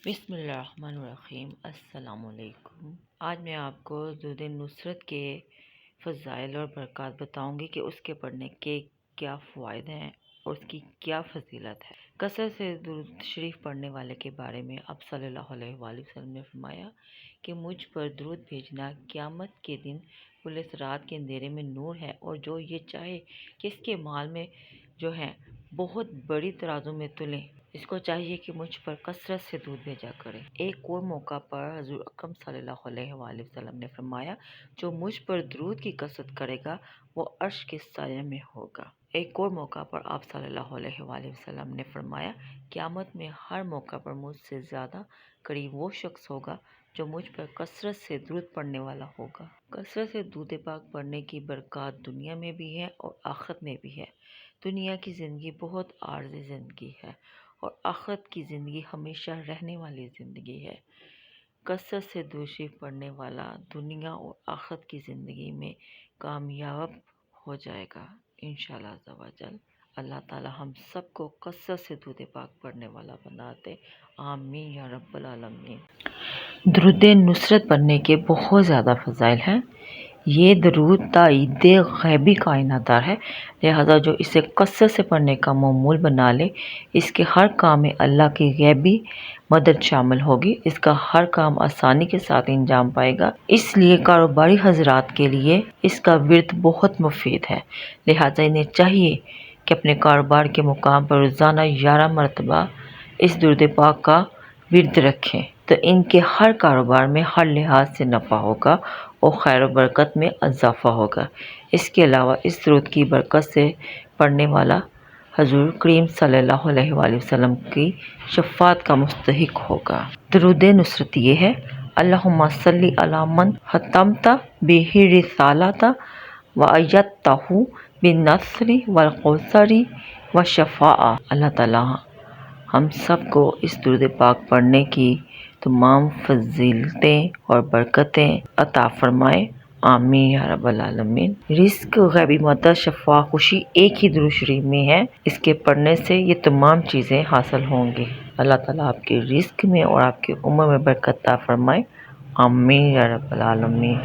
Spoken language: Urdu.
بسم اللہ الرحمن الرحیم۔ السلام علیکم۔ آج میں آپ کو درود نصرت کے فضائل اور برکات بتاؤں گی کہ اس کے پڑھنے کے کیا فوائد ہیں اور اس کی کیا فضیلت ہے۔ کثرت سے درود شریف پڑھنے والے کے بارے میں اب صلی اللہ علیہ وآلہ وسلم نے فرمایا کہ مجھ پر درود بھیجنا قیامت کے دن پولیس رات کے اندھیرے میں نور ہے، اور جو یہ چاہے کہ اس کے مال میں جو ہے بہت بڑی ترازو میں تلیں، اس کو چاہیے کہ مجھ پر کثرت سے درود بھیجا کرے۔ ایک اور موقع پر حضور اکرم صلی اللہ علیہ وآلہ وسلم نے فرمایا، جو مجھ پر درود کی کثرت کرے گا وہ عرش کے سائے میں ہوگا۔ ایک اور موقع پر آپ صلی اللہ علیہ وآلہ وسلم نے فرمایا، قیامت میں ہر موقع پر مجھ سے زیادہ قریب وہ شخص ہوگا جو مجھ پر کثرت سے درود پڑھنے والا ہوگا۔ کثرت سے درود پاک پڑھنے کی برکات دنیا میں بھی ہے اور آخرت میں بھی ہے۔ دنیا کی زندگی بہت عارضی زندگی ہے اور آخرت کی زندگی ہمیشہ رہنے والی زندگی ہے۔ کثرت سے درود شریف پڑھنے والا دنیا اور آخرت کی زندگی میں کامیاب ہو جائے گا انشاءاللہ عز و جل۔ اللہ تعالی ہم سب کو کثرت سے درود پاک پڑھنے والا بنا دے، آمین یا رب العالمین۔ درود نصرت پڑھنے کے بہت زیادہ فضائل ہیں۔ یہ درود تائید غیبی کائنات دار ہے، لہذا جو اسے کثرت سے پڑھنے کا معمول بنا لے، اس کے ہر کام میں اللہ کی غیبی مدد شامل ہوگی، اس کا ہر کام آسانی کے ساتھ انجام پائے گا۔ اس لیے کاروباری حضرات کے لیے اس کا ورد بہت مفید ہے، لہذا انہیں چاہیے کہ اپنے کاروبار کے مقام پر روزانہ 11 مرتبہ اس درود پاک کا ورد رکھیں، تو ان کے ہر کاروبار میں ہر لحاظ سے نفع ہوگا اور خیر و برکت میں اضافہ ہوگا۔ اس کے علاوہ اس درود کی برکت سے پڑھنے والا حضور کریم صلی اللہ علیہ وآلہ وسلم کی شفاعت کا مستحق ہوگا۔ درود نصرت یہ ہے، اللہم صلی علی من ختمت بہ رسالۃ وایدتہ بالنصر والقوثر والشفاعہ۔ اللہ تعالیٰ ہم سب کو اس درود پاک پڑھنے کی تمام فضیلتیں اور برکتیں عطا فرمائے، آمین یا رب العالمین۔ رزق، غیبی مدد، شفا، خوشی ایک ہی درود شریف میں ہے۔ اس کے پڑھنے سے یہ تمام چیزیں حاصل ہوں گی۔ اللہ تعالیٰ آپ کے رزق میں اور آپ کی عمر میں برکت عطا فرمائے، آمین یا رب العالمین۔